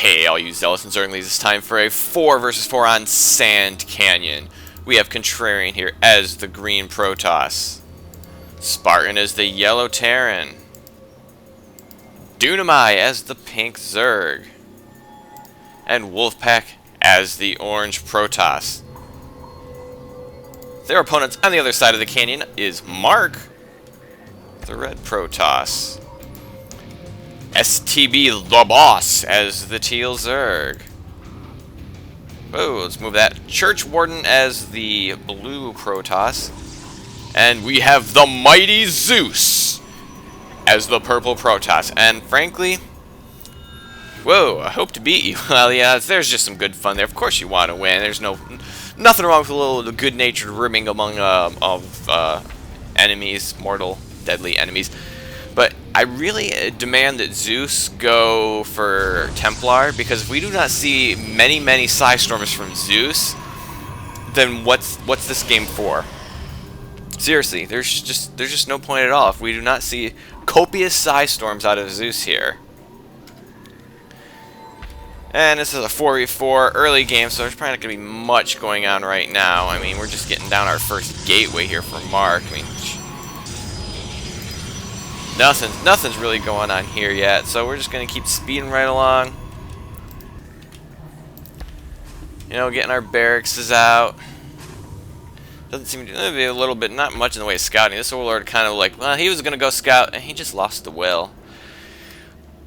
Hey, all you zealous and zerglings, it's time for a 4 versus 4 on Sand Canyon. We have Contrarian here as the green Protoss. Spartan as the yellow Terran. Dunamai as the pink Zerg. And Wolfpack as the orange Protoss. Their opponents on the other side of the canyon is Mark, the red Protoss. STB the Boss as the teal Zerg. Oh, let's move that. Church Warden as the blue Protoss. And we have the mighty Zeus as the purple Protoss. And frankly, whoa, I hope to beat you. Well, yeah, there's just some good fun there. Of course you want to win. There's nothing wrong with a little good-natured ribbing among enemies, mortal, deadly enemies. But I really demand that Zeus go for Templar, because if we do not see many Psystormers from Zeus, then what's this game for? Seriously, there's just no point at all if we do not see copious Psystorms out of Zeus here. And this is a 4v4 early game, so there's probably not going to be much going on right now. I mean, we're just getting down our first gateway here for Mark. I mean, nothing's really going on here yet, so we're just going to keep speeding right along. You know, getting our barracks out. Doesn't seem to be a little bit, not much in the way of scouting. This overlord kind of like, well, he was going to go scout, and he just lost the will.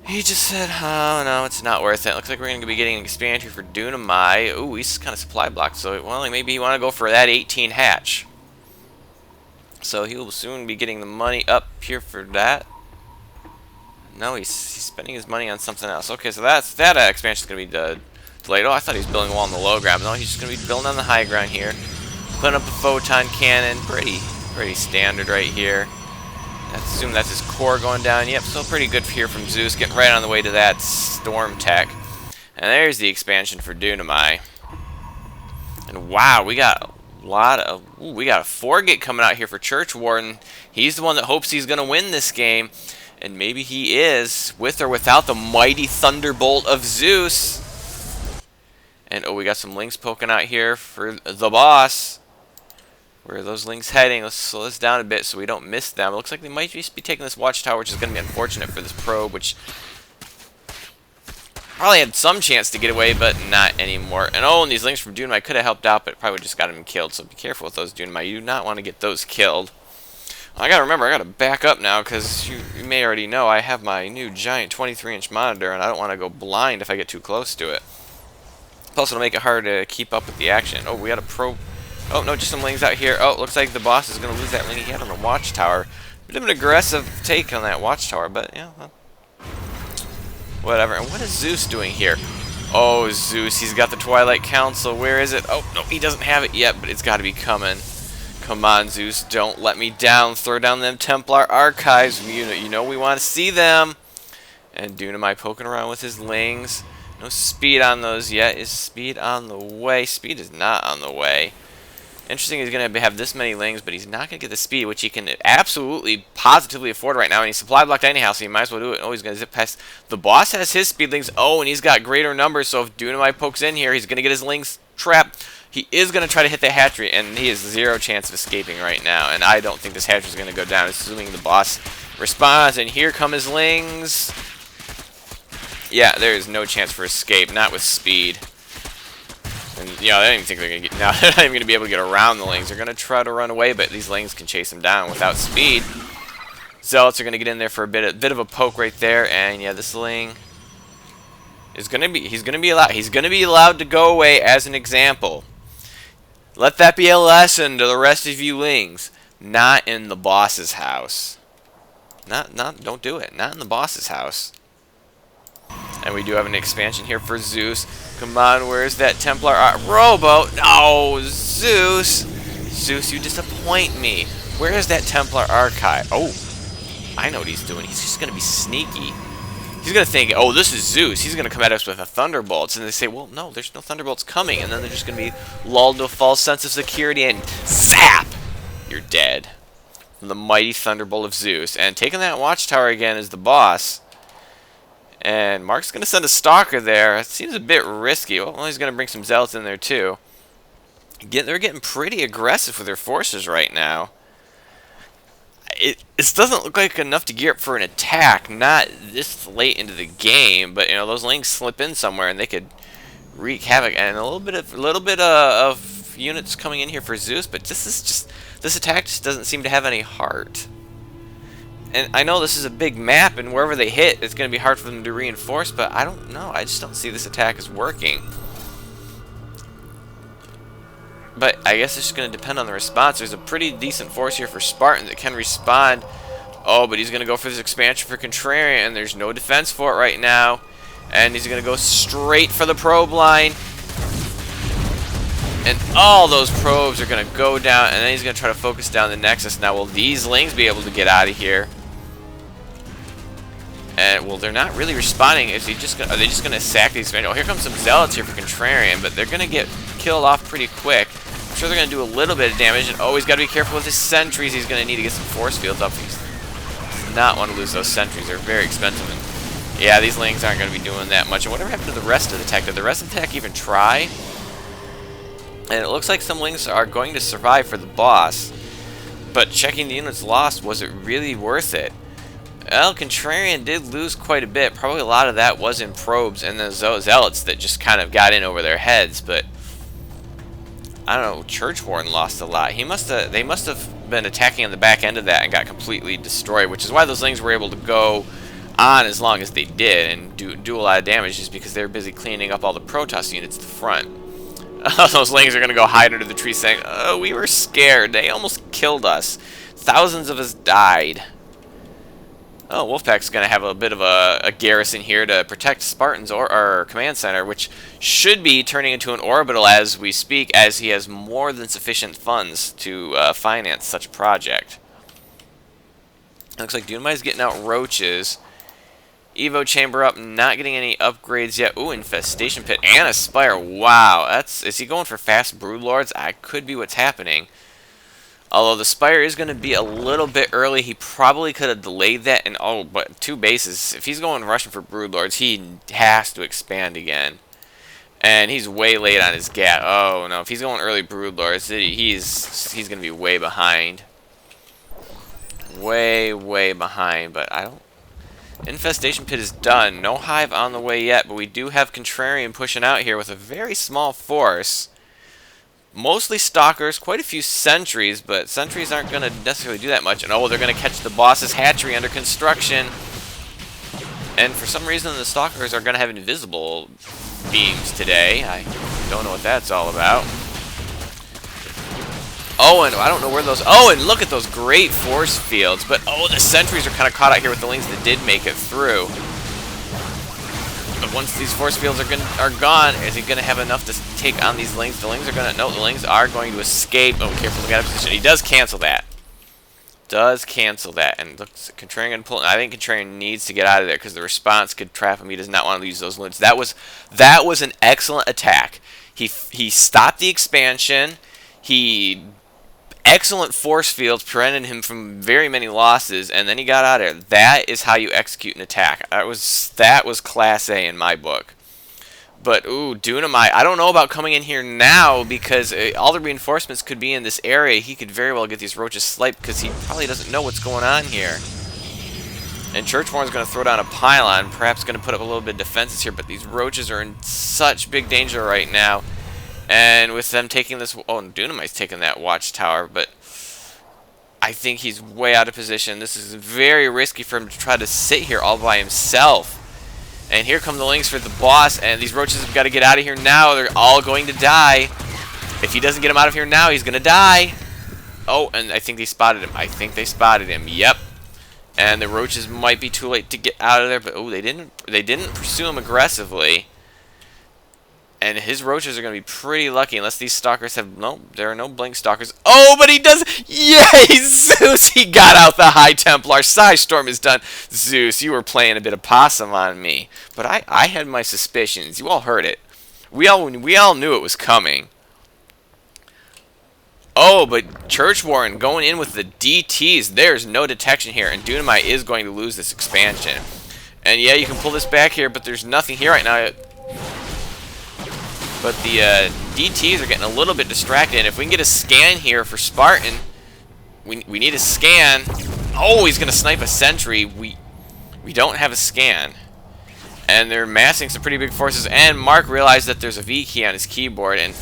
He just said, oh, no, it's not worth it. Looks like we're going to be getting an expansion for Dunamai. Ooh, he's kind of supply blocked, so, well, maybe you want to go for that 18 hatch. So he will soon be getting the money up here for that. No, he's spending his money on something else. Okay, so that expansion is going to be delayed. Oh, I thought he was building a wall on the low ground. No, he's just going to be building on the high ground here. Putting up a photon cannon. Pretty standard right here. I assume that's his core going down. Yep, still pretty good here from Zeus. Getting right on the way to that storm tech. And there's the expansion for Dunamai. And wow, we got we got a 4-git coming out here for Church Warden. He's the one that hopes he's going to win this game. And maybe he is, with or without the mighty Thunderbolt of Zeus. And oh, we got some links poking out here for the boss. Where are those links heading? Let's slow this down a bit so we don't miss them. It looks like they might just be taking this watchtower, which is going to be unfortunate for this probe, which probably had some chance to get away, but not anymore. And oh, and these links from Dunamai could have helped out, but probably just got him killed. So be careful with those, Dunamai. You do not want to get those killed. I gotta remember, I gotta back up now, because you may already know I have my new giant 23-inch monitor, and I don't want to go blind if I get too close to it. Plus, it'll make it hard to keep up with the action. Oh, we got a probe. Oh, no, just some lings out here. Oh, looks like the boss is going to lose that ling he had on the watchtower. Bit of an aggressive take on that watchtower, but, yeah, well, whatever. And what is Zeus doing here? Oh, Zeus, he's got the Twilight Council. Where is it? Oh, no, he doesn't have it yet, but it's got to be coming. Come on, Zeus, don't let me down. Throw down them Templar archives. You know we want to see them. And Dunamai poking around with his lings. No speed on those yet. Is speed on the way? Speed is not on the way. Interesting, he's going to have this many lings, but he's not going to get the speed, which he can absolutely, positively afford right now. And he's supply blocked anyhow, so he might as well do it. Oh, he's going to zip past. The boss has his speed lings. Oh, and he's got greater numbers, so if Dunamai pokes in here, he's going to get his lings trapped. He is going to try to hit that hatchery, and he has zero chance of escaping right now. And I don't think this hatchery is going to go down, assuming the boss responds. And here come his lings. Yeah, there is no chance for escape, not with speed. And, you know, I don't even think they're going to get... Now, they're not even going to be able to get around the lings. They're going to try to run away, but these lings can chase them down without speed. Zealots are going to get in there for a bit of a poke right there. And, yeah, this ling is going to be... He's going to be allowed to go away as an example. Let that be a lesson to the rest of you lings. Not in the boss's house. Don't do it. Not in the boss's house. And we do have an expansion here for Zeus. Come on, where's that Templar Robo? No, Zeus! Zeus, you disappoint me. Where is that Templar archive? Oh, I know what he's doing. He's just going to be sneaky. He's going to think, oh, this is Zeus. He's going to come at us with a Thunderbolts. And they say, well, no, there's no Thunderbolts coming. And then they're just going to be lulled to a false sense of security and zap! You're dead. From the mighty Thunderbolt of Zeus. And taking that watchtower again is the boss. And Mark's going to send a Stalker there. It seems a bit risky. Well, he's going to bring some Zealots in there too. They're getting pretty aggressive with their forces right now. It doesn't look like enough to gear up for an attack. Not this late into the game, but you know those links slip in somewhere and they could wreak havoc. And a little bit of units coming in here for Zeus, but this attack just doesn't seem to have any heart. And I know this is a big map, and wherever they hit, it's going to be hard for them to reinforce. But I don't know. I just don't see this attack as working. But I guess it's just going to depend on the response. There's a pretty decent force here for Spartan that can respond. Oh, but he's going to go for this expansion for Contrarian, and there's no defense for it right now. And he's going to go straight for the probe line. And all those probes are going to go down, and then he's going to try to focus down the Nexus. Now, will these Lings be able to get out of here? And, well, they're not really responding. Are they just going to sack these? Oh, here comes some Zealots here for Contrarian, but they're going to get killed off pretty quick. I'm sure they're going to do a little bit of damage, and oh, he's got to be careful with his sentries. He's going to need to get some force fields up. He does not want to lose those sentries. They're very expensive. And yeah, these Lings aren't going to be doing that much. And whatever happened to the rest of the tech? Did the rest of the tech even try? And it looks like some Lings are going to survive for the boss. But checking the units lost, was it really worth it? Well, Contrarian did lose quite a bit. Probably a lot of that was in probes and the Zealots that just kind of got in over their heads. But I don't know, Church Warden lost a lot. They must have been attacking on the back end of that and got completely destroyed, which is why those Lings were able to go on as long as they did and do a lot of damage, just because they were busy cleaning up all the Protoss units at the front. Those Lings are going to go hide under the tree saying, oh, we were scared. They almost killed us. Thousands of us died. Oh, Wolfpack's going to have a bit of a garrison here to protect Spartan's or command center, which should be turning into an orbital as we speak, as he has more than sufficient funds to finance such a project. Looks like Dunamai's getting out roaches. Evo chamber up, not getting any upgrades yet. Ooh, infestation pit and a spire. Wow, is he going for fast broodlords? That could be what's happening. Although the Spire is going to be a little bit early, he probably could have delayed that. And oh, but 2 bases. If he's going rushing for Broodlords, he has to expand again. And he's way late on his gat. Oh no, if he's going early Broodlords, he's going to be way behind. Way behind. But I don't. Infestation pit is done. No hive on the way yet, but we do have Contrarian pushing out here with a very small force. Mostly Stalkers, quite a few sentries, but sentries aren't going to necessarily do that much. And oh, they're going to catch the boss's hatchery under construction. And for some reason, the Stalkers are going to have invisible beams today. I don't know what that's all about. Oh, and I don't know where those... Oh, and look at those great force fields. But oh, the sentries are kind of caught out here with the Lings that did make it through. But once these force fields are gone, is he going to have enough to take on these Lings? The Lings are going to... No, the Lings are going to escape. Oh, careful, look out of position. He does cancel that. And looks, Contrarian going to pull... I think Contrarian needs to get out of there because the response could trap him. He does not want to lose those loons. That was an excellent attack. He stopped the expansion. Excellent force fields prevented him from very many losses, and then he got out of there. That is how you execute an attack. That was Class A in my book. But, ooh, Dunamai, I don't know about coming in here now, because all the reinforcements could be in this area. He could very well get these roaches sniped, because he probably doesn't know what's going on here. And Churchwarren's going to throw down a pylon, perhaps going to put up a little bit of defenses here, but these roaches are in such big danger right now. And with them taking this... Oh, and Dunamai's taking that watchtower, but I think he's way out of position. This is very risky for him to try to sit here all by himself. And here come the Lings for the boss, and these roaches have got to get out of here now. They're all going to die. If he doesn't get them out of here now, he's going to die. Oh, and I think they spotted him. Yep. And the roaches might be too late to get out of there, but oh, they didn't pursue him aggressively. And his roaches are going to be pretty lucky unless these stalkers have... No, there are no blink stalkers. Oh, but he does... Yay, Zeus! He got out the High Templar. Psystorm is done. Zeus, you were playing a bit of possum on me. But I had my suspicions. You all heard it. We all knew it was coming. Oh, but Churchwarren going in with the DTs. There's no detection here. And Dunamai is going to lose this expansion. And yeah, you can pull this back here, but there's nothing here right now. But the DTs are getting a little bit distracted. And if we can get a scan here for Spartan, we need a scan. Oh, he's going to snipe a sentry. We don't have a scan. And they're massing some pretty big forces. And Mark realized that there's a V key on his keyboard. And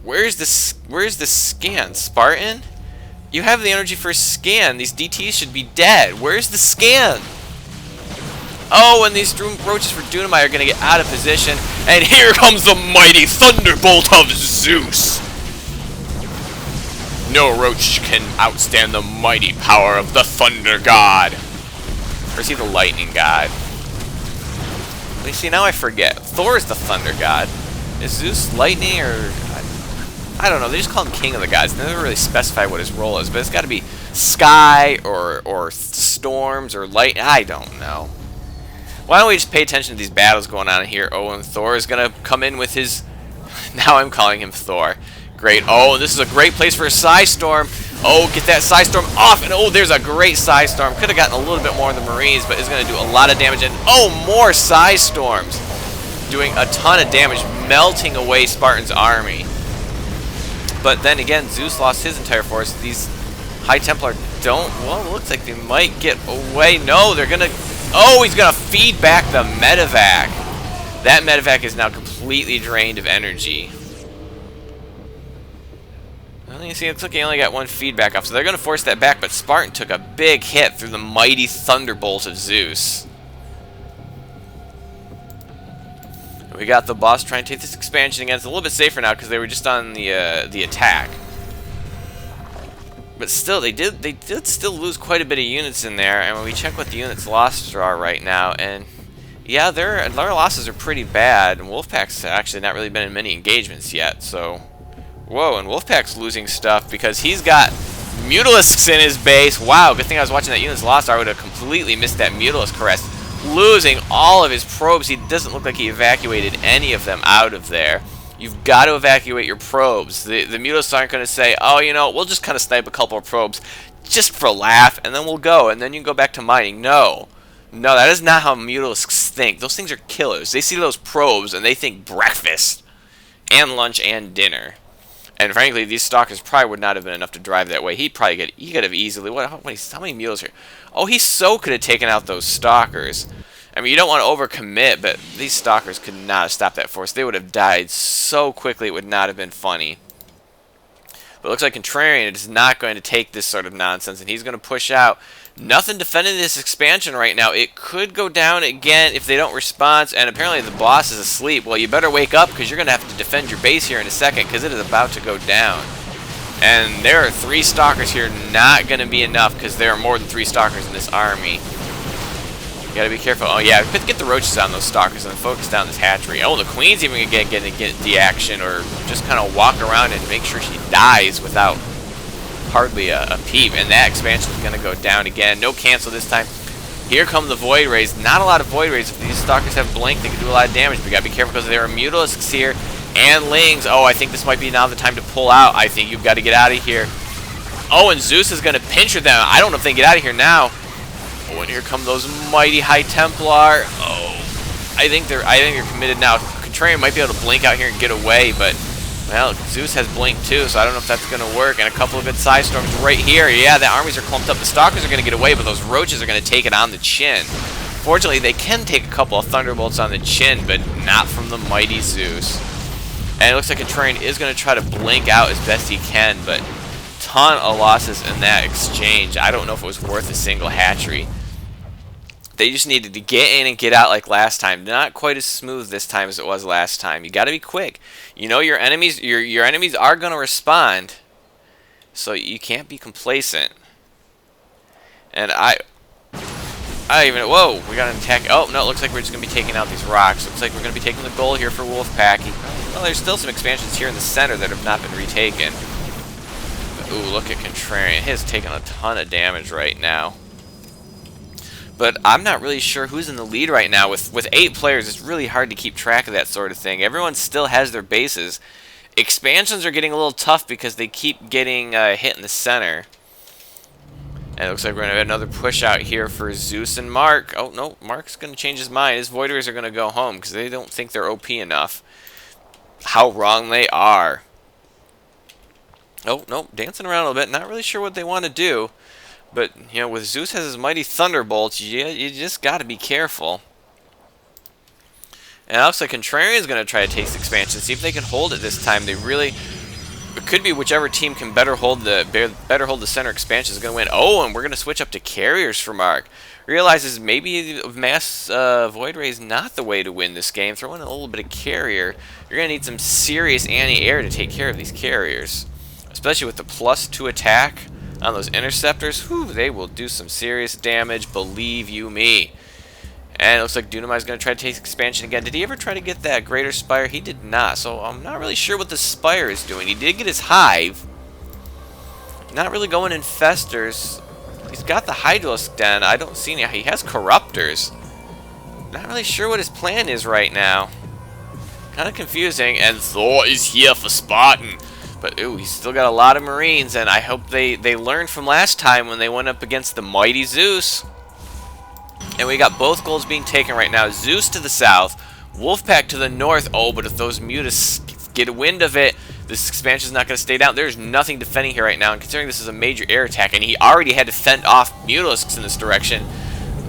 where's the scan, Spartan? You have the energy for a scan. These DTs should be dead. Where's the scan? Oh, and these roaches for Dunamite are going to get out of position. And here comes the mighty thunderbolt of Zeus. No roach can outstand the mighty power of the thunder god. Or is he the lightning god? Well, you see, now I forget. Thor is the thunder god. Is Zeus lightning or... I don't know. They just call him king of the gods. They never really specify what his role is. But it's got to be sky or storms or light. I don't know. Why don't we just pay attention to these battles going on here? Oh, and Thor is going to come in with his... Now I'm calling him Thor. Great. Oh, and this is a great place for a Psystorm. Oh, get that Psystorm off. And oh, there's a great Psystorm. Could have gotten a little bit more in the Marines, but it's going to do a lot of damage. And oh, more Psystorms. Doing a ton of damage, melting away Spartan's army. But then again, Zeus lost his entire force. These High Templar don't... Well, it looks like they might get away. No, they're going to... Oh, he's going to feed back the medevac. That medevac is now completely drained of energy. Well, you see, it looks like he only got one feedback off, so they're going to force that back, but Spartan took a big hit through the mighty thunderbolt of Zeus. We got the boss trying to take this expansion again. It's a little bit safer now because they were just on the attack. But still, they did still lose quite a bit of units in there. And when we check what the units' losses are right now, and yeah, their losses are pretty bad. And Wolfpack's actually not really been in many engagements yet. So, whoa! And Wolfpack's losing stuff because he's got Mutalisks in his base. Wow! Good thing I was watching that unit's loss, or I would have completely missed that Mutalisk crest. Losing all of his probes. He doesn't look like he evacuated any of them out of there. You've got to evacuate your probes. The Mutalisks aren't going to say, oh, you know, we'll just kind of snipe a couple of probes just for a laugh, and then we'll go, and then you can go back to mining. No. No, that is not how Mutalisks think. Those things are killers. They see those probes, and they think breakfast, and lunch, and dinner. And frankly, these stalkers probably would not have been enough to drive that way. He could have easily... how many mules here? Oh, he so could have taken out those stalkers. I mean, you don't want to overcommit, but these stalkers could not have stopped that force. They would have died so quickly, it would not have been funny. But it looks like Contrarian is not going to take this sort of nonsense, and he's going to push out. Nothing defending this expansion right now. It could go down again if they don't respond, and apparently the boss is asleep. Well, you better wake up, because you're going to have to defend your base here in a second, because it is about to go down. And there are 3 stalkers here, not going to be enough, because there are more than 3 stalkers in this army. You gotta be careful. Oh yeah, get the roaches on those stalkers and then focus down this hatchery. Oh, the queen's even gonna get the action, or just kind of walk around and make sure she dies without hardly a peep. And that expansion is gonna go down again. No cancel this time. Here come the Void Rays. Not a lot of Void Rays. If these stalkers have blink, they can do a lot of damage. But you gotta be careful because there are Mutalisks here and Lings. Oh, I think this might be now the time to pull out. I think you've got to get out of here. Oh, and Zeus is gonna pincher them. I don't know if they can get out of here now. Oh, and here come those mighty High Templar. Oh, I think they're committed now. Contrarian might be able to blink out here and get away, but well, Zeus has blink too, so I don't know if that's going to work. And a couple of good Psystorms right here. Yeah, the armies are clumped up. The stalkers are going to get away, but those roaches are going to take it on the chin. Fortunately, they can take a couple of thunderbolts on the chin, but not from the mighty Zeus. And it looks like Contrarian is going to try to blink out as best he can, but ton of losses in that exchange. I don't know if it was worth a single hatchery. They just needed to get in and get out like last time. Not quite as smooth this time as it was last time. You got to be quick. You know your enemies are going to respond, so you can't be complacent. And whoa, we got an attack. Oh, no, it looks like we're just going to be taking out these rocks. Looks like we're going to be taking the goal here for Wolfpack. Well, there's still some expansions here in the center that have not been retaken. Ooh, look at Contrarian. He's taking a ton of damage right now. But I'm not really sure who's in the lead right now. With 8 players, it's really hard to keep track of that sort of thing. Everyone still has their bases. Expansions are getting a little tough because they keep getting hit in the center. And it looks like we're going to have another push out here for Zeus and Mark. Oh, no, Mark's going to change his mind. His Void Rays are going to go home because they don't think they're OP enough. How wrong they are. Oh, no, dancing around a little bit. Not really sure what they want to do. But, you know, with Zeus has his mighty Thunderbolts, you just got to be careful. And it looks like Contrarian's going to try to take this expansion. See if they can hold it this time. They really... It could be whichever team can better hold the center expansion is going to win. Oh, and we're going to switch up to carriers for Mark. Realizes maybe mass Void Ray is not the way to win this game. Throw in a little bit of carrier. You're going to need some serious anti-air to take care of these carriers. Especially with the +2 attack on those interceptors. Whew, they will do some serious damage, believe you me. And it looks like Dunamai's going to try to take expansion again. Did he ever try to get that Greater Spire? He did not. So I'm not really sure what the Spire is doing. He did get his Hive. Not really going infestors. He's got the Hydralisk Den. I don't see any. He has Corruptors. Not really sure what his plan is right now. Kind of confusing. And Thor is here for Spartan. But, ooh, he's still got a lot of Marines. And I hope they learned from last time when they went up against the mighty Zeus. And we got both goals being taken right now. Zeus to the south, Wolfpack to the north. Oh, but if those Mutas get a wind of it, this expansion is not going to stay down. There's nothing defending here right now. And considering this is a major air attack, and he already had to fend off Mutalisks in this direction.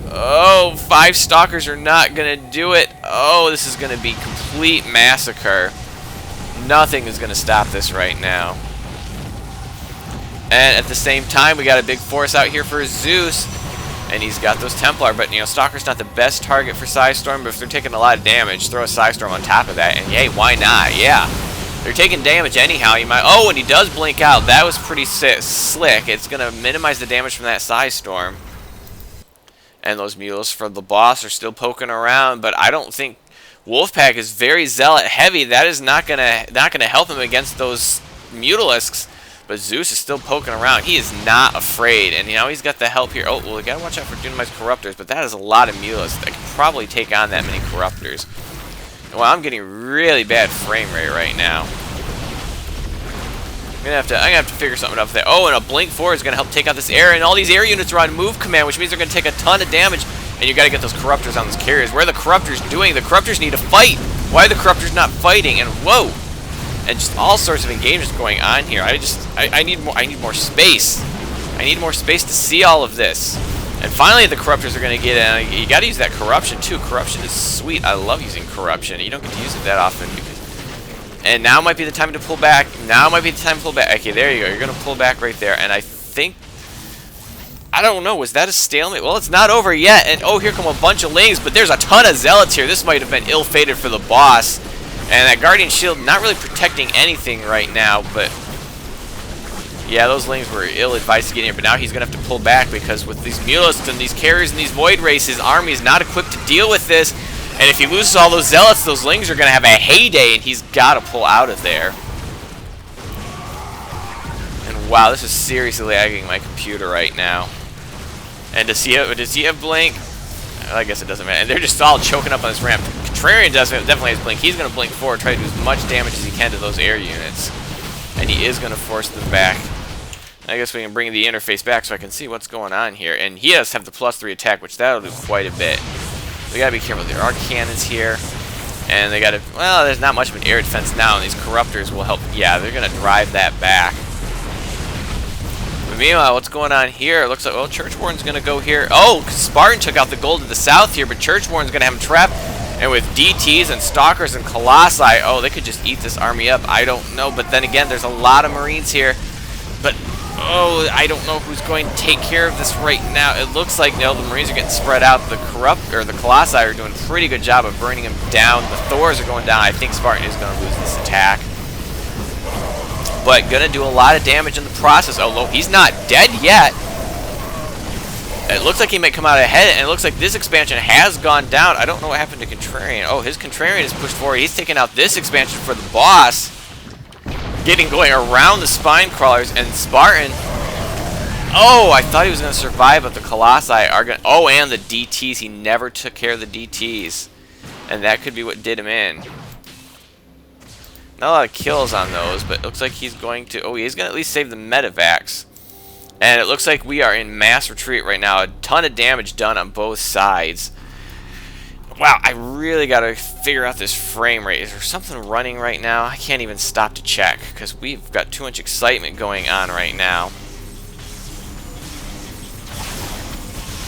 Oh, 5 Stalkers are not going to do it. Oh, this is going to be complete massacre. Nothing is going to stop this right now. And at the same time, we got a big force out here for Zeus. And he's got those Templar, but, you know, Stalker's not the best target for Psystorm, but if they're taking a lot of damage, throw a Psystorm on top of that, and yay, why not? Yeah. They're taking damage anyhow. You might... Oh, and he does blink out. That was pretty slick. It's going to minimize the damage from that Psystorm. And those Mules for the boss are still poking around, but I don't think... Wolfpack is very Zealot heavy. That is not gonna help him against those Mutalisks. But Zeus is still poking around. He is not afraid. And, you know, he's got the help here. Oh, well, we got to watch out for Dunamai's Corruptors. But that is a lot of Mulas that can probably take on that many Corruptors. Well, I'm getting really bad frame rate right now. I'm gonna have to figure something up there. Oh, and a Blink 4 is going to help take out this air. And all these air units are on move command, which means they're going to take a ton of damage. And you got to get those Corruptors on those carriers. Where are the Corruptors doing? The Corruptors need to fight. Why are the Corruptors not fighting? And, whoa. And just all sorts of engagements going on here. I need more space. I need more space to see all of this. And finally the Corruptors are going to get in. You got to use that Corruption too. Corruption is sweet. I love using Corruption. You don't get to use it that often. And now might be the time to pull back. Now might be the time to pull back. Okay, there you go. You're going to pull back right there. And I think... I don't know. Was that a stalemate? Well, it's not over yet. And oh, here come a bunch of Lings. But there's a ton of Zealots here. This might have been ill-fated for the boss. And that Guardian Shield not really protecting anything right now, but yeah, those Lings were ill-advised to get in here, but now he's going to have to pull back because with these Mutalisks and these carriers and these Void Rays, his army is not equipped to deal with this. And if he loses all those Zealots, those Lings are going to have a heyday, and he's got to pull out of there. And wow, this is seriously lagging my computer right now. And does he have Blink? I guess it doesn't matter. And they're just all choking up on this ramp. Contrarian definitely has Blink. He's going to blink forward, try to do as much damage as he can to those air units. And he is going to force them back. I guess we can bring the interface back so I can see what's going on here. And he does have the +3 attack, which that'll do quite a bit. We got to be careful. There are cannons here. And they got to... Well, there's not much of an air defense now, and these Corruptors will help. Yeah, they're going to drive that back. But meanwhile, what's going on here? It looks like, well, Church Warden's going to go here. Oh, Spartan took out the gold to the south here, but Church Warden's going to have him trapped. And with DTs and Stalkers and Colossi, oh, they could just eat this army up. I don't know, but then again, there's a lot of Marines here. But, oh, I don't know who's going to take care of this right now. It looks like, no, the Marines are getting spread out. The Colossi are doing a pretty good job of burning them down. The Thors are going down. I think Spartan is going to lose this attack. But going to do a lot of damage in the process. Oh, no, he's not dead yet. It looks like he might come out ahead, and it looks like this expansion has gone down. I don't know what happened to Contrarian. Oh, his Contrarian is pushed forward. He's taking out this expansion for the boss. Going around the Spine Crawlers, and Spartan. Oh, I thought he was going to survive, but the Colossi are going to... Oh, and the DTs. He never took care of the DTs. And that could be what did him in. Not a lot of kills on those, but it looks like he's going to... Oh, he's going to at least save the Medivacs. And it looks like we are in mass retreat right now. A ton of damage done on both sides. Wow, I really got to figure out this frame rate. Is there something running right now? I can't even stop to check because we've got too much excitement going on right now.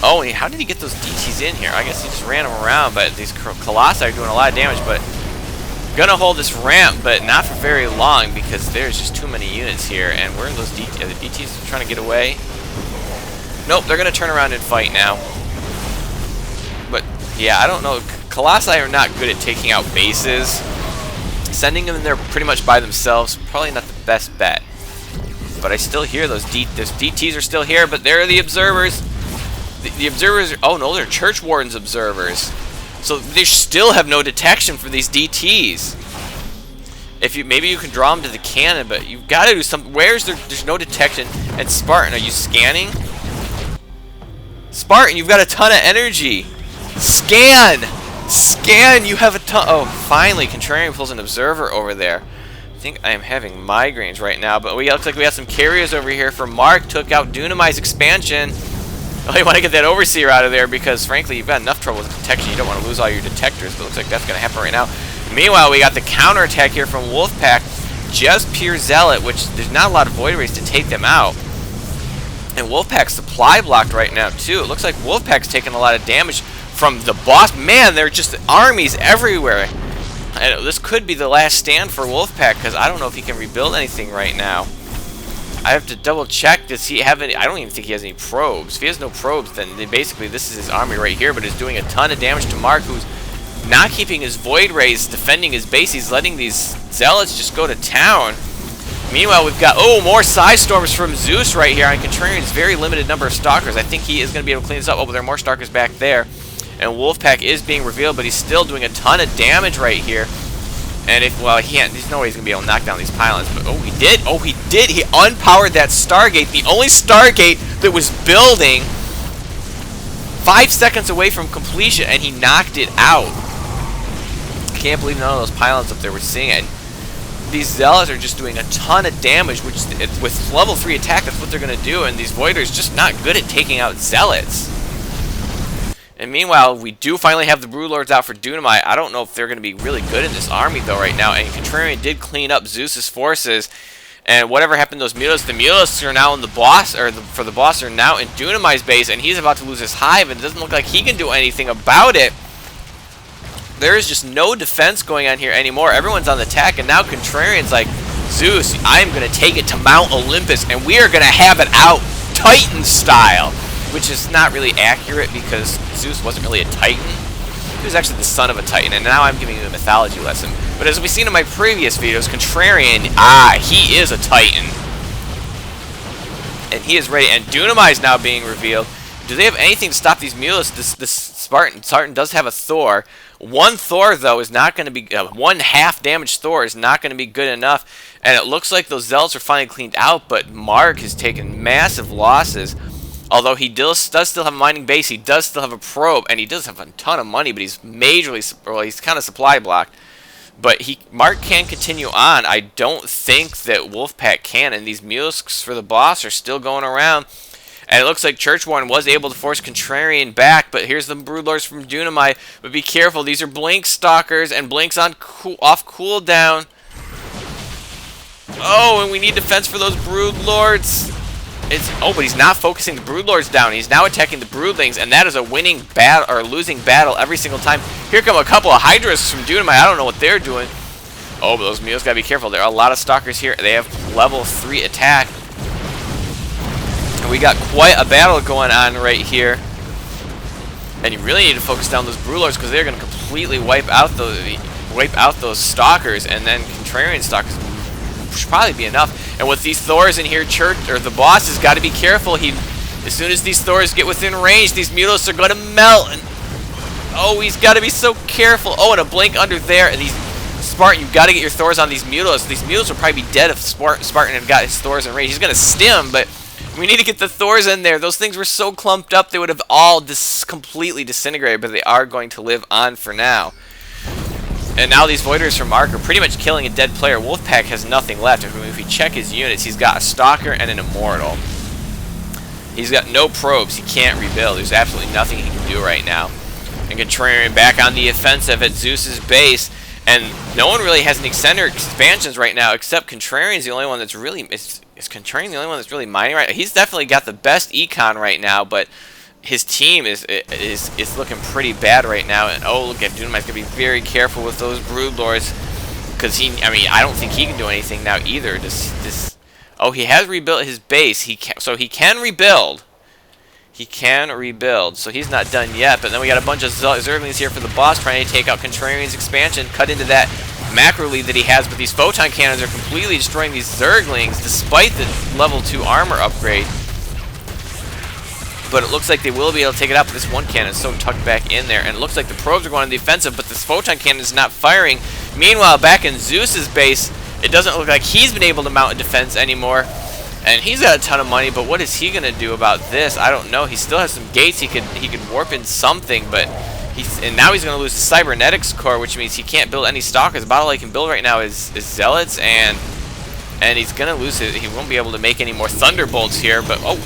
Oh, and how did he get those DTs in here? I guess he just ran them around, but these Colossi are doing a lot of damage, but gonna hold this ramp, but not for very long because there's just too many units here. And where are those DTs? Are the DTs trying to get away? Nope, they're gonna turn around and fight now. But yeah, I don't know. Colossi are not good at taking out bases. Sending them in there pretty much by themselves, probably not the best bet. But I still hear those DTs are still here, but there are the observers. The observers, oh no, they're Church Warden's observers. So they still have no detection for these DTs. If you maybe you can draw them to the cannon, but you've got to do something. There's no detection. And Spartan, are you scanning? Spartan, you've got a ton of energy. Scan! Scan! You have a ton. Oh, finally, Contrarian pulls an observer over there. I think I am having migraines right now, but looks like we have some carriers over here for Mark. Took out Dunamai's expansion. Oh, you want to get that Overseer out of there because, frankly, you've got enough trouble with detection. You don't want to lose all your detectors, but it looks like that's going to happen right now. Meanwhile, we got the counterattack here from Wolfpack. Just pure Zealot, which there's not a lot of Void Rays to take them out. And Wolfpack's supply blocked right now, too. It looks like Wolfpack's taking a lot of damage from the boss. Man, there are just armies everywhere. And this could be the last stand for Wolfpack because I don't know if he can rebuild anything right now. I have to double check. Does he have any? I don't even think he has any probes. If he has no probes, then basically this is his army right here, but is doing a ton of damage to Mark, who's not keeping his Void Rays, defending his base. He's letting these Zealots just go to town. Meanwhile, we've got, oh, more Psystorms from Zeus right here on Contrarian's very limited number of Stalkers. I think he is going to be able to clean this up. Oh, but there are more Stalkers back there. And Wolfpack is being revealed, but he's still doing a ton of damage right here. And if, well, he can't, there's no way he's going to be able to knock down these pylons. But, oh, he did. Oh, he did. He unpowered that Stargate, the only Stargate that was building 5 seconds away from completion, and he knocked it out. I can't believe none of those pylons up there were seeing it. These Zealots are just doing a ton of damage, which with level 3 attack, that's what they're going to do, and these Voiders just not good at taking out Zealots. And meanwhile, we do finally have the Broodlords out for Dunamai. I don't know if they're going to be really good in this army, though, right now, and Contrarian did clean up Zeus's forces, and whatever happened to those Mutalisks, the Mutalisks are now in the boss, or for the boss are now in Dunamai's base, and he's about to lose his hive, and it doesn't look like he can do anything about it. There is just no defense going on here anymore. Everyone's on the attack, and now Contrarian's like, Zeus, I am going to take it to Mount Olympus, and we are going to have it out Titan style. Which is not really accurate because Zeus wasn't really a Titan. He was actually the son of a Titan, and now I'm giving you a mythology lesson. But as we've seen in my previous videos, Contrarian, he is a Titan. And he is ready, and Dunamai is now being revealed. Do they have anything to stop these Mutalisks? This Spartan does have a Thor. One Thor, though, is not going to be... one half damaged Thor is not going to be good enough. And it looks like those Zealots are finally cleaned out, but Mark has taken massive losses. Although he does still have a mining base, he does still have a probe, and he does have a ton of money, but he's majorly... well, he's kind of supply blocked. But Mark can continue on. I don't think that Wolfpack can, and these Mutalisks for the boss are still going around. And it looks like Churchwarden was able to force Contrarian back, but here's the Broodlords from Dunamai. But be careful, these are Blink Stalkers, and Blink's on off cooldown. Oh, and we need defense for those Broodlords. But he's not focusing the Broodlords down. He's now attacking the Broodlings, and that is a winning battle, or losing battle every single time. Here come a couple of Hydras from Dunamai. I don't know what they're doing. Oh, but those Mules gotta be careful. There are a lot of Stalkers here. They have level 3 attack. And we got quite a battle going on right here. And you really need to focus down those Broodlords because they're gonna completely wipe out those Stalkers, and then Contrarian Stalkers should probably be enough. And with these Thors in here, the boss has got to be careful. As soon as these Thors get within range, these Mutalisks are going to melt. And, oh, he's got to be so careful. Oh, and a Blink under there. And these Spartan, you've got to get your Thors on these Mutalisks. These Mutalisks will probably be dead if Spartan had got his Thors in range. He's going to stim, but we need to get the Thors in there. Those things were so clumped up, they would have all completely disintegrated, but they are going to live on for now. And now these Voiders from Mark are pretty much killing a dead player. Wolfpack has nothing left. If we check his units, he's got a Stalker and an Immortal. He's got no probes. He can't rebuild. There's absolutely nothing he can do right now. And Contrarian back on the offensive at Zeus's base. And no one really has any center expansions right now, except Contrarian's the only one that's really... Is Contrarian the only one that's really mining right now? He's definitely got the best econ right now, but his team is looking pretty bad right now. And oh, look at Dunamite's going to be very careful with those Broodlords. Because I don't think he can do anything now either. Oh, he has rebuilt his base. So he can rebuild. He can rebuild, so he's not done yet. But then we got a bunch of Zerglings here for the boss trying to take out Contrarian's expansion, cut into that macro lead that he has. But these photon cannons are completely destroying these Zerglings, despite the level 2 armor upgrade. But it looks like they will be able to take it out. But this one cannon is so tucked back in there, and it looks like the probes are going on the offensive. But this photon cannon is not firing. Meanwhile, back in Zeus's base, it doesn't look like he's been able to mount a defense anymore. And he's got a ton of money, but what is he gonna do about this? I don't know. He still has some gates. He could warp in something, but now he's gonna lose the cybernetics core, which means he can't build any stalkers. About all he can build right now is zealots, and he's gonna lose it. He won't be able to make any more thunderbolts here. But oh,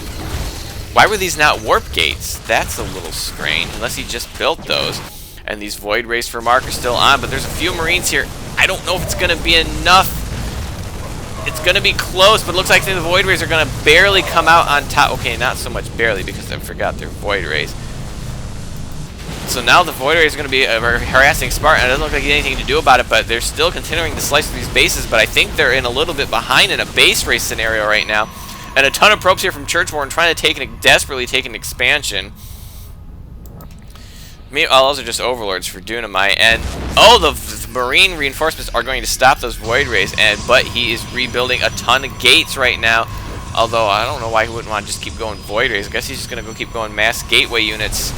why were these not warp gates? That's a little strange. Unless he just built those. And these void rays for Mark are still on, but there's a few Marines here. I don't know if it's gonna be enough. It's going to be close, but it looks like the Void Rays are going to barely come out on top. Okay, not so much barely, because I forgot they're Void Rays. So now the Void Rays are going to be harassing Spartan. It doesn't look like anything to do about it, but they're still continuing to slice through these bases, but I think they're in a little bit behind in a base race scenario right now. And a ton of probes here from Church Warden trying to desperately take an expansion. Meanwhile, those are just overlords for Dunamite, and oh, the Marine reinforcements are going to stop those Void Rays, but he is rebuilding a ton of gates right now. Although I don't know why he wouldn't want to just keep going Void Rays. I guess he's just going to go keep going mass gateway units.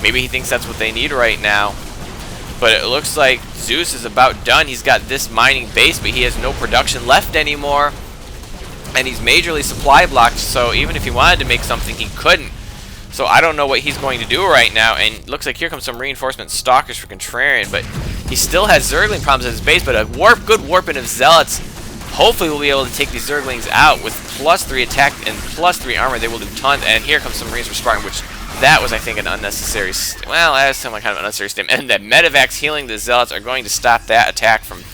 Maybe he thinks that's what they need right now. But it looks like Zeus is about done. He's got this mining base, but he has no production left anymore, and he's majorly supply blocked. So even if he wanted to make something, he couldn't. So I don't know what he's going to do right now, and it looks like here comes some reinforcement stalkers for Contrarian, but he still has Zergling problems at his base, but a good warping of Zealots. Hopefully we'll be able to take these Zerglings out with +3 attack and +3 armor. They will do tons, and here comes some Marines for Spartan, which that was, I think, an unnecessary, well, that was some kind of unnecessary statement. And that Medivacs healing the Zealots are going to stop that attack from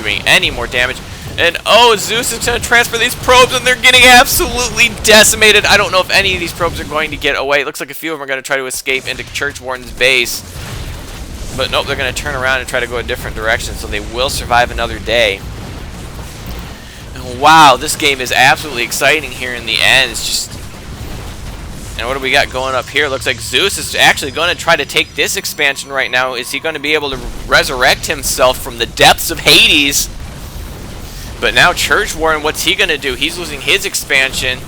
doing any more damage. And oh, Zeus is going to transfer these probes, and they're getting absolutely decimated. I don't know if any of these probes are going to get away. It looks like a few of them are going to try to escape into Church Warden's base. But nope, they're going to turn around and try to go a different direction, so they will survive another day. And wow, this game is absolutely exciting here in the end. It's just... And what do we got going up here? Looks like Zeus is actually going to try to take this expansion right now. Is he going to be able to resurrect himself from the depths of Hades? But now Church Warden, what's he going to do? He's losing his expansion,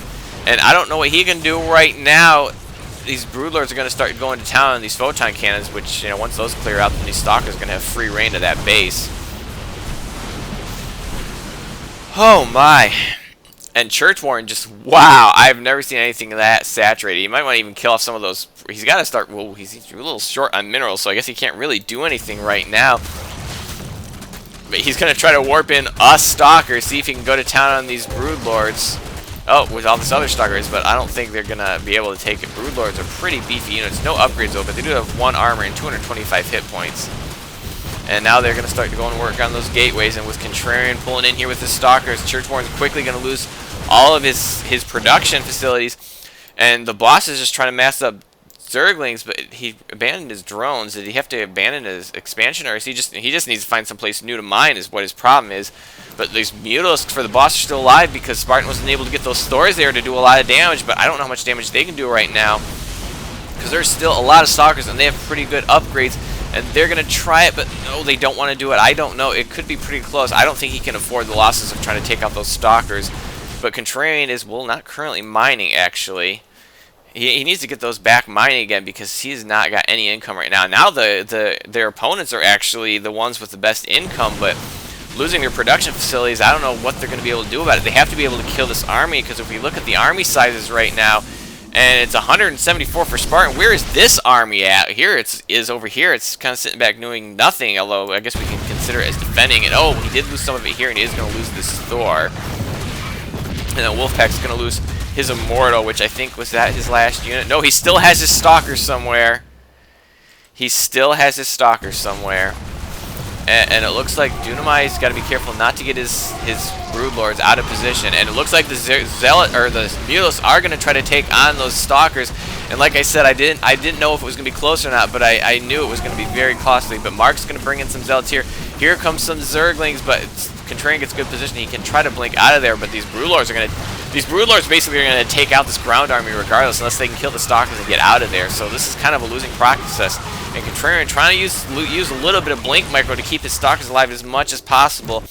and I don't know what he can do right now. These Broodlords are going to start going to town on these photon cannons, which, you know, once those clear out, then these Stalkers are going to have free reign to that base. Oh my. And Church Warden just, wow, I've never seen anything that saturated. He might want to even kill off some of those. He's got to start, well, he's a little short on minerals, so I guess he can't really do anything right now. But he's going to try to warp in a Stalker, see if he can go to town on these Broodlords. Oh, with all this other Stalkers, but I don't think they're going to be able to take it. Broodlords are pretty beefy units. No upgrades though, but they do have 1 armor and 225 hit points. And now they're going to start to go and work on those gateways, and with Contrarian pulling in here with his Stalkers, Church Warden's quickly going to lose all of his production facilities. And the boss is just trying to mass up Zerglings, but he abandoned his drones. Did he have to abandon his expansion, or is he just needs to find someplace new to mine is what his problem is. But these Mutalisks for the boss are still alive because Spartan wasn't able to get those Thors there to do a lot of damage, but I don't know how much damage they can do right now because there's still a lot of Stalkers and they have pretty good upgrades, and they're going to try it, but no, they don't want to do it. I don't know. It could be pretty close. I don't think he can afford the losses of trying to take out those Stalkers, but Contrarian is, well, not currently mining, actually. He needs to get those back mining again because he's not got any income right now. Now their opponents are actually the ones with the best income, but losing their production facilities, I don't know what they're going to be able to do about it. They have to be able to kill this army, because if we look at the army sizes right now, and it's 174 for Spartan, where is this army at? Here is over here. It's kind of sitting back doing nothing, although I guess we can consider it as defending. And oh, he did lose some of it here, and he is going to lose this Thor. And then Wolfpack's going to lose his Immortal, which I think was that his last unit. No, he still has his Stalker somewhere. He still has his Stalker somewhere. And it looks like Dunamai's got to be careful not to get his Broodlords out of position. And it looks like the Zealot or the Mutalisks are going to try to take on those Stalkers. And like I said, I didn't know if it was going to be close or not, but I knew it was going to be very costly. But Mark's going to bring in some Zealots here. Here comes some Zerglings, but Contrarian gets good position. He can try to blink out of there, but these Broodlords are going to... These Broodlords basically are going to take out this ground army regardless, unless they can kill the Stalkers and get out of there. So this is kind of a losing process. And Contrarian trying to use a little bit of Blink Micro to keep his Stalkers alive as much as possible.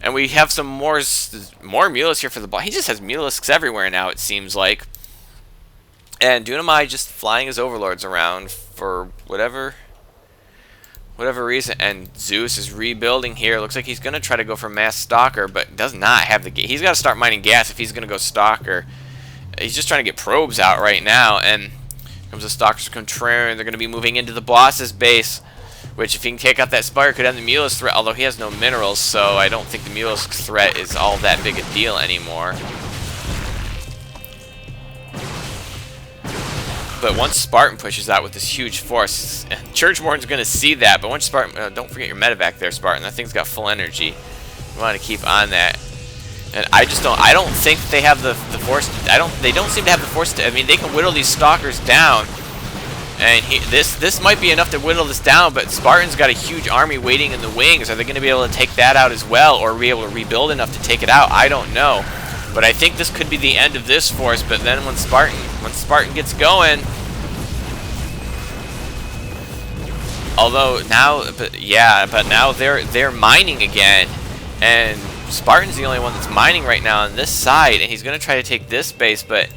And we have some more Mutalisks here for the ball. He just has Mutalisks everywhere now, it seems like. And Dunamai just flying his Overlords around for whatever reason. And Zeus is rebuilding here. Looks like he's going to try to go for Mass Stalker, but does not have the... He's got to start mining gas if he's going to go Stalker. He's just trying to get probes out right now, and... comes the Stalkers Contrarian. They're going to be moving into the boss's base, which if he can take out that Spire could end the Mutalisk threat, although he has no minerals, so I don't think the Mutalisk threat is all that big a deal anymore. But once Spartan pushes out with this huge force, Churchwarden's going to see that, but once Spartan... don't forget your medevac there, Spartan. That thing's got full energy. You want to keep on that. And I don't think they have the force. They don't seem to have the force to. I mean, they can whittle these Stalkers down, and this might be enough to whittle this down. But Spartan's got a huge army waiting in the wings. Are they going to be able to take that out as well, or be able to rebuild enough to take it out? I don't know. But I think this could be the end of this force. But then when Spartan gets going, although now, but now they're mining again, and Spartan's the only one that's mining right now on this side, and he's gonna try to take this base, but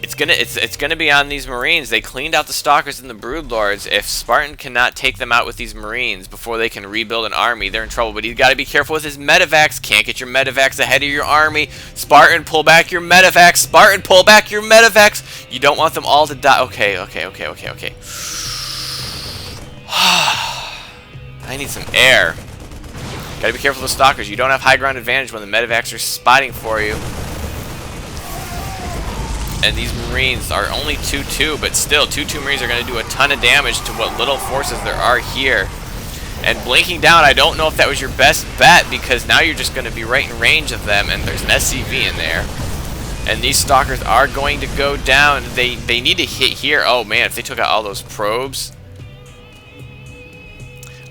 it's gonna be on these Marines. They cleaned out the Stalkers and the Broodlords. If Spartan cannot take them out with these Marines before they can rebuild an army, they're in trouble. But he's got to be careful with his medevacs. Can't get your medevacs ahead of your army. Spartan, pull back your medevacs. Spartan, pull back your medevacs. You don't want them all to die. Okay. I need some air. Gotta be careful with the Stalkers. You don't have high ground advantage when the medevacs are spotting for you. And these Marines are only 2-2, but still, 2-2 Marines are going to do a ton of damage to what little forces there are here. And blinking down, I don't know if that was your best bet, because now you're just going to be right in range of them, and there's an SCV in there. And these Stalkers are going to go down. They need to hit here. Oh man, if they took out all those probes...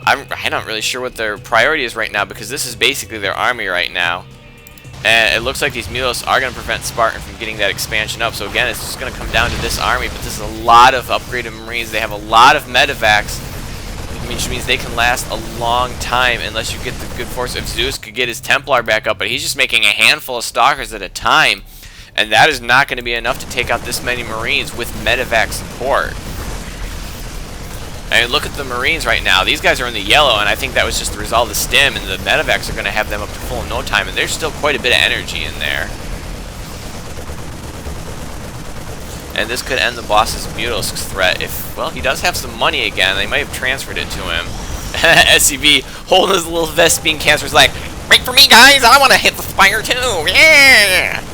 I'm not really sure what their priority is right now, because this is basically their army right now. And it looks like these Mutalisks are going to prevent Spartan from getting that expansion up. So again, it's just going to come down to this army, but this is a lot of upgraded Marines. They have a lot of medevacs, which means they can last a long time unless you get the good force. If Zeus could get his Templar back up, but he's just making a handful of Stalkers at a time, and that is not going to be enough to take out this many Marines with medevac support. I mean, look at the Marines right now. These guys are in the yellow, and I think that was just the result of the stim, and the medevacs are going to have them up to full in no time, and there's still quite a bit of energy in there. And this could end the boss's Mutalisk's threat if, well, he does have some money again. They might have transferred it to him. SCV holding his little Vespine cancer is like, wait for me, guys! I want to hit the Spire too! Yeah!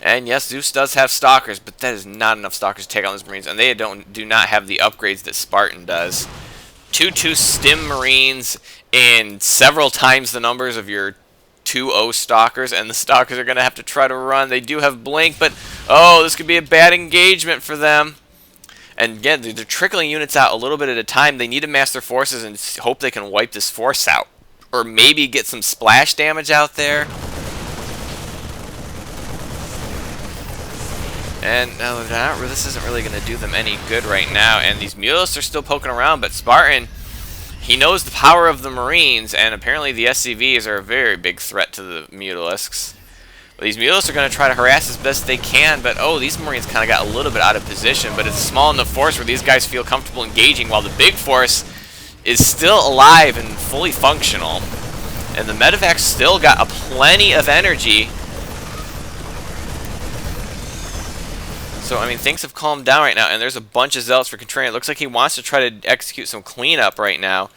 And yes, Zeus does have Stalkers, but that is not enough Stalkers to take on those Marines, and they do not have the upgrades that Spartan does. 2-2 Stim Marines in several times the numbers of your 2-0 Stalkers, and the Stalkers are going to have to try to run. They do have Blink, but oh, this could be a bad engagement for them. And again, they're trickling units out a little bit at a time. They need to mass their forces and hope they can wipe this force out, or maybe get some splash damage out there. And no, this isn't really going to do them any good right now. And these Mutalisks are still poking around, but Spartan, he knows the power of the Marines, and apparently the SCVs are a very big threat to the Mutalisks. But these Mutalisks are going to try to harass as best they can, but oh, these Marines kind of got a little bit out of position, but it's a small enough force where these guys feel comfortable engaging, while the big force is still alive and fully functional. And the medevacs still got a plenty of energy. So, I mean, things have calmed down right now, and there's a bunch of Zealots for Contrarian. It looks like he wants to try to execute some cleanup right now.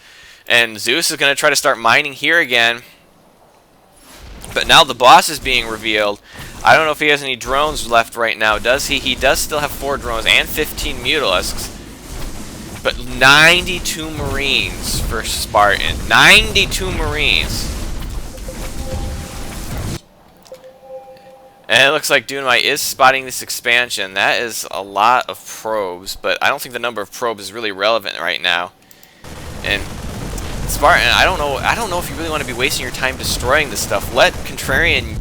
And Zeus is going to try to start mining here again. But now the boss is being revealed. I don't know if he has any drones left right now. Does he? He does still have 4 drones and 15 Mutalisks. But 92 Marines for Spartan. 92 Marines. And it looks like Dunamite is spotting this expansion. That is a lot of probes, but I don't think the number of probes is really relevant right now. And Spartan, I don't know if you really want to be wasting your time destroying this stuff. Let Contrarian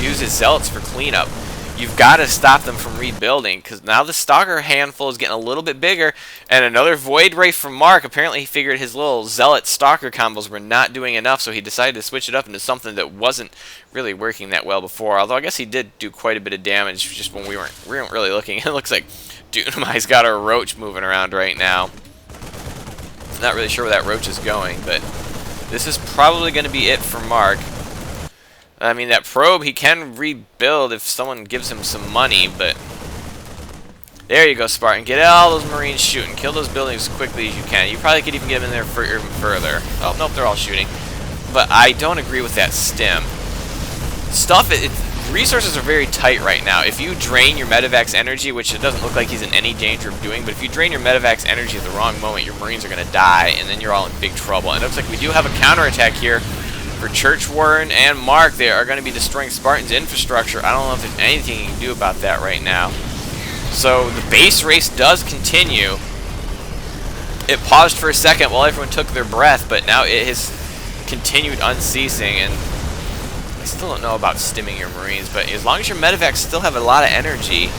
use his zealots for cleanup. You've got to stop them from rebuilding, because now the Stalker handful is getting a little bit bigger, and another Void Wraith from Mark. Apparently he figured his little Zealot Stalker combos were not doing enough, so he decided to switch it up into something that wasn't really working that well before, although I guess he did do quite a bit of damage just when we weren't really looking. It looks like Dunamite's got a roach moving around right now. Not really sure where that roach is going, but this is probably going to be it for Mark. I mean, that probe he can rebuild if someone gives him some money, but there you go, Spartan. Get all those Marines shooting. Kill those buildings as quickly as you can. You probably could even get them in there even further. Oh, nope, they're all shooting. But I don't agree with that stim. Resources are very tight right now. If you drain your Medivacs energy, which it doesn't look like he's in any danger of doing, but if you drain your Medivacs energy at the wrong moment, your Marines are going to die, and then you're all in big trouble. And it looks like we do have a counterattack here for Church Warden and Mark. They are going to be destroying Spartan's infrastructure. I don't know if there's anything you can do about that right now. So the base race does continue. It paused for a second while everyone took their breath, but now it has continued unceasing, and I still don't know about stimming your Marines, but as long as your Medivacs still have a lot of energy.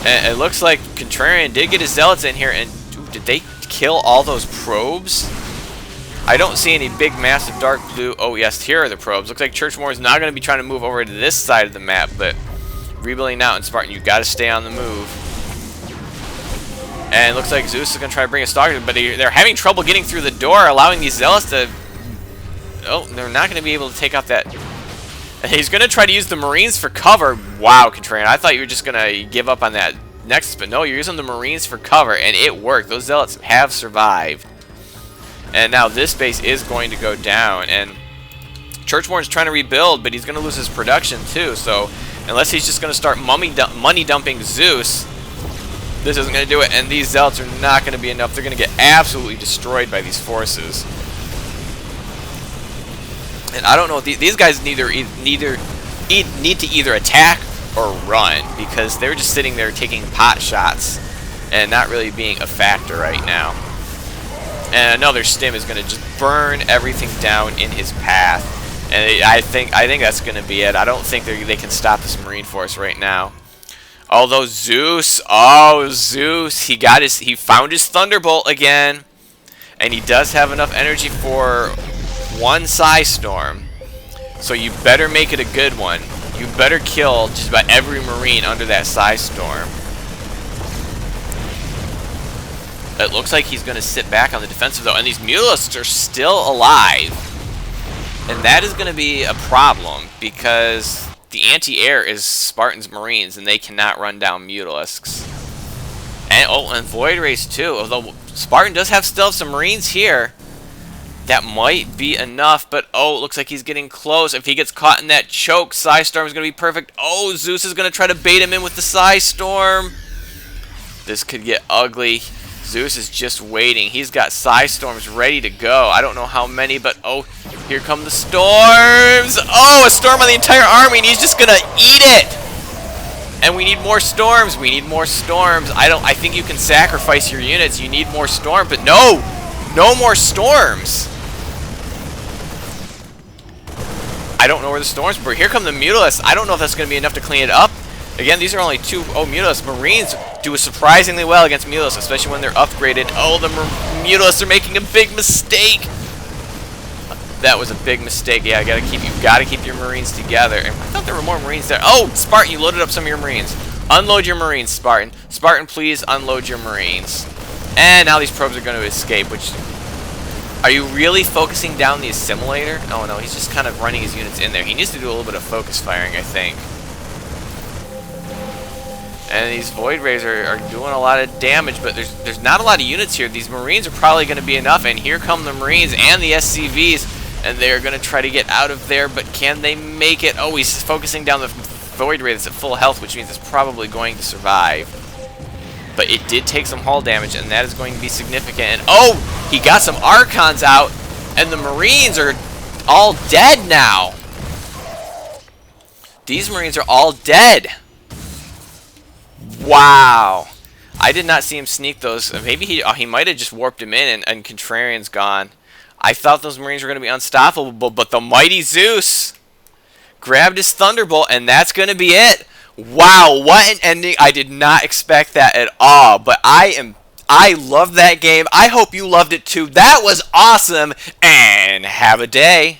And it looks like Contrarian did get his Zealots in here, and ooh, did they kill all those probes? I don't see any big, massive dark blue. Oh, yes, here are the probes. Looks like Church Warden is not going to be trying to move over to this side of the map, but rebuilding now in Spartan, you've got to stay on the move. And it looks like Zeus is going to try to bring a Stalker, but they're having trouble getting through the door, allowing these Zealots to... Oh, they're not going to be able to take out that... He's going to try to use the Marines for cover. Wow, Contrarian, I thought you were just going to give up on that Nexus, but no, you're using the Marines for cover, and it worked. Those Zealots have survived. And now this base is going to go down, and Church Warden's trying to rebuild, but he's going to lose his production too, so unless he's just going to start money dumping Zeus, this isn't going to do it, and these Zealots are not going to be enough. They're going to get absolutely destroyed by these forces. And I don't know, these guys need to either attack or run, because they're just sitting there taking pot shots and not really being a factor right now. And another stim is going to just burn everything down in his path. And I think that's going to be it. I don't think they can stop this Marine force right now. Although Zeus, he found his Thunderbolt again, and he does have enough energy for one Psystorm. So you better make it a good one. You better kill just about every Marine under that Psystorm. It looks like he's going to sit back on the defensive, though, and these Mutalisks are still alive. And that is going to be a problem, because the anti-air is Spartan's Marines, and they cannot run down Mutalisks. And Void Race, too, although Spartan does still have some Marines here. That might be enough, but oh, it looks like he's getting close. If he gets caught in that choke, Psystorm is going to be perfect. Oh, Zeus is going to try to bait him in with the Psystorm. This could get ugly. Zeus is just waiting. He's got Psystorms ready to go. I don't know how many, but oh, here come the storms. Oh, a storm on the entire army, and he's just gonna eat it. And we need more storms. We need more storms. I think you can sacrifice your units. You need more storms, but no more storms. I don't know where the storms were. Here come the Mutalisks. I don't know if that's gonna be enough to clean it up. Again, these are only 2. Oh, Mutalisks. Marines do surprisingly well against Mutalisks, especially when they're upgraded. Oh, the Mutalisks are making a big mistake. That was a big mistake. Yeah, you've got to keep your Marines together. And I thought there were more Marines there. Oh, Spartan, you loaded up some of your Marines. Unload your Marines, Spartan. Spartan, please unload your Marines. And now these probes are going to escape, which... Are you really focusing down the assimilator? Oh, no, he's just kind of running his units in there. He needs to do a little bit of focus firing, I think. And these Void Rays are doing a lot of damage, but there's not a lot of units here. These Marines are probably going to be enough, and here come the Marines and the SCVs. And they're going to try to get out of there, but can they make it? Oh, he's focusing down the Void Ray that's at full health, which means it's probably going to survive. But it did take some hull damage, and that is going to be significant. And oh, he got some Archons out, and the Marines are all dead now. These Marines are all dead. Wow. I did not see him sneak those. Maybe he might have just warped him in, and Contrarian's gone. I thought those Marines were going to be unstoppable, but the mighty Zeus grabbed his Thunderbolt, and that's going to be it. Wow, what an ending. I did not expect that at all, but I love that game. I hope you loved it too. That was awesome, and have a day.